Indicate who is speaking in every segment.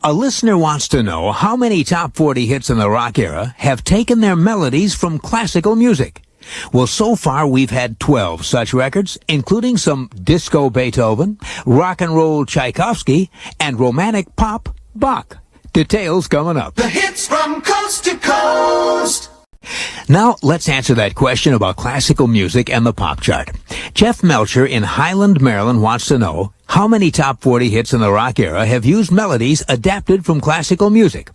Speaker 1: A listener wants to know how many top 40 hits in the rock era have taken their melodies from classical music. Well, so far we've had 12 such records, including some disco Beethoven, rock and roll Tchaikovsky, and romantic pop Bach. Details coming up.
Speaker 2: The hits from coast to coast.
Speaker 1: Now, let's answer that question about classical music and the pop chart. Jeff Melcher in Highland, Maryland wants to know how many top 40 hits in the rock era have used melodies adapted from classical music.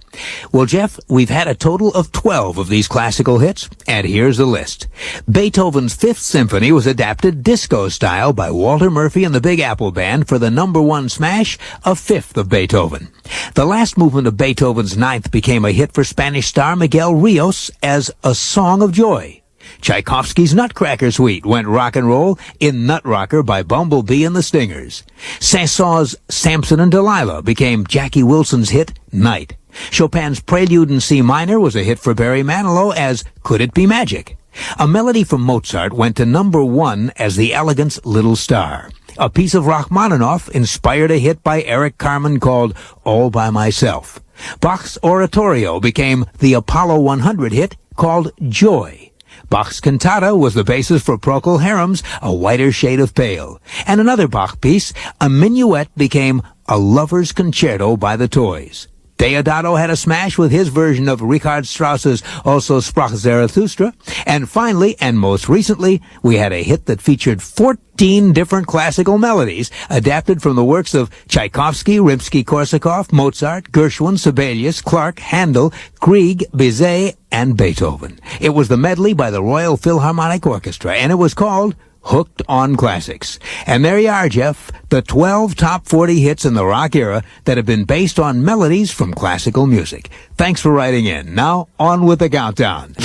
Speaker 1: Well, Jeff, we've had a total of 12 of these classical hits, and here's the list. Beethoven's Fifth Symphony was adapted disco style by Walter Murphy and the Big Apple Band for the #1 smash, A Fifth of Beethoven. The last movement of Beethoven's Ninth became a hit for Spanish star Miguel Rios as A Song of Joy. Tchaikovsky's Nutcracker Suite went rock and roll in Nut Rocker by Bumblebee and the Stingers. Saint-Saëns' Samson and Delilah became Jackie Wilson's hit Night. Chopin's Prelude in C minor was a hit for Barry Manilow as Could It Be Magic? A melody from Mozart went to #1 as The Elegant's Little Star. A piece of Rachmaninoff inspired a hit by Eric Carmen called All by Myself. Bach's Oratorio became the Apollo 100 hit called Joy. Bach's cantata was the basis for Procol Harum's A Whiter Shade of Pale. And another Bach piece, a minuet, became A Lover's Concerto by the Toys. Deodato had a smash with his version of Richard Strauss's Also sprach Zarathustra. And finally, and most recently, we had a hit that featured 14 different classical melodies adapted from the works of Tchaikovsky, Rimsky-Korsakov, Mozart, Gershwin, Sibelius, Clark, Handel, Grieg, Bizet, and Beethoven. It was the medley by the Royal Philharmonic Orchestra, and it was called Hooked on Classics. And there you are, Jeff, the 12 top 40 hits in the rock era that have been based on melodies from classical music. Thanks for writing in. Now, on with the countdown.